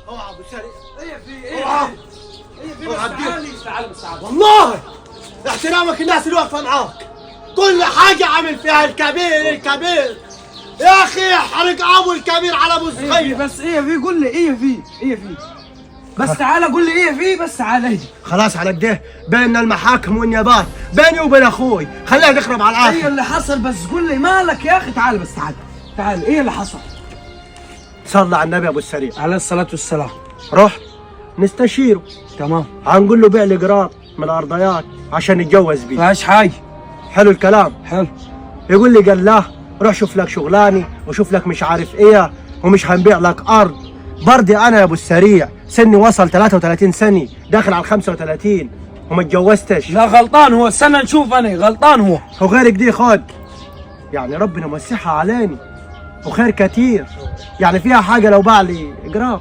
اوعى ابو سريع. ايه في اوعى. بس تعالي بس تعالي. والله احترامك الناس اللي واقفه معاك، كل حاجه عامل فيها الكبير يا اخي، حرق ابو الكبير على ابو ايه الصغير. بس ايه في قول لي ايه في بس تعالى قول لي ايه في بس تعالى اهدي. خلاص على كده بيننا المحاكم والنيابات، بيني وبين اخوي، خلينا نخرب على ايه الاخر. اللي حصل بس قول لي مالك يا اخي. تعال بس تعال ايه اللي حصل؟ صلى على النبي ابو السريع. عليه الصلاة والسلام. رحت نستشيره، تمام. هنقول له بيع لي جرام من الارضيات عشان نتجوز بيه. فيهاش حاجة. حلو الكلام. حلو. يقول لي قال له روح شوف لك شغلاني وشوف لك مش عارف ايه، ومش هنبيع لك ارض. برضي انا يا ابو السريع سني وصل 33 سنه، داخل على 35 وما اتجوزتش. لا غلطان هو، استنى نشوف انا غلطان هو. وغيرك دي خد، يعني ربنا مسحها عليني وخير كتير، يعني فيها حاجه لو باع لي جرام.